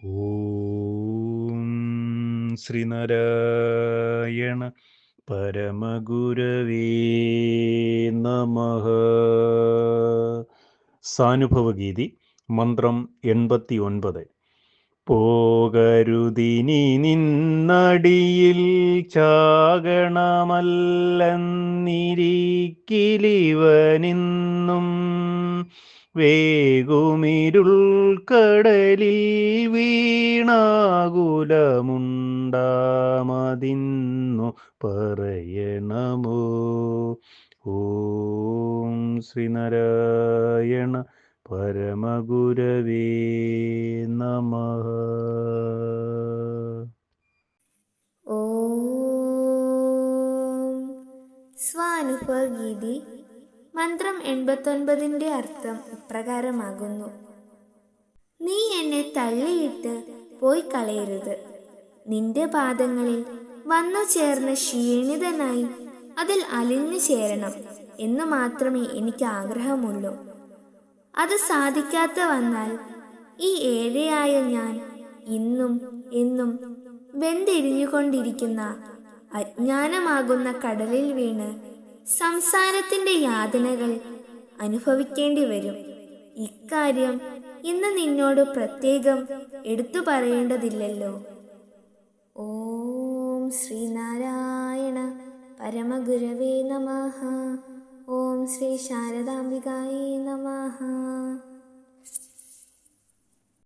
ഓം ശ്രീനാരായണ പരമഗുരവേ നമഃ. സാനുഭവഗീതി മന്ത്രം 89. പോകരുതിനി നിന്നടിയിൽ ചാകണമല്ലെന്നിരിക്കിലിവനിന്നും വേഗുമിരുൾ കടലിൽ വീണാകുലമുണ്ടാമതിന്നു പറയണമോ. ഓം ശ്രീനാരായണ പരമഗുരവേ നമഃ. സ്വാനുഭവഗീതി മന്ത്രം 89 അർത്ഥം ഇപ്രകാരമാകുന്നു. നീ എന്നെ തള്ളിയിട്ട് പോയി കളയരുത്. നിന്റെ പാദങ്ങളിൽ വന്നു ചേർന്ന് ക്ഷീണിതനായി അതിൽ അലിഞ്ഞു ചേരണം എന്ന് മാത്രമേ എനിക്ക് ആഗ്രഹമുള്ളൂ. അത് സാധിക്കാത്ത വന്നാൽ ഈ ഏഴയായ ഞാൻ ഇന്നും എന്നും വെന്തിരിഞ്ഞുകൊണ്ടിരിക്കുന്ന അജ്ഞാനമാകുന്ന കടലിൽ വീണ് സംസാരത്തിന്റെ യാതനകൾ അനുഭവിക്കേണ്ടി വരും. ഇക്കാര്യം ഇന്ന് നിന്നോട് പ്രത്യേകം എടുത്തു പറയേണ്ടതില്ലല്ലോ. ഓം ശ്രീനാരായണ പരമഗുരവേ നമഃ. ഓം ശ്രീ ശാരദാംബികായേ നമഃ.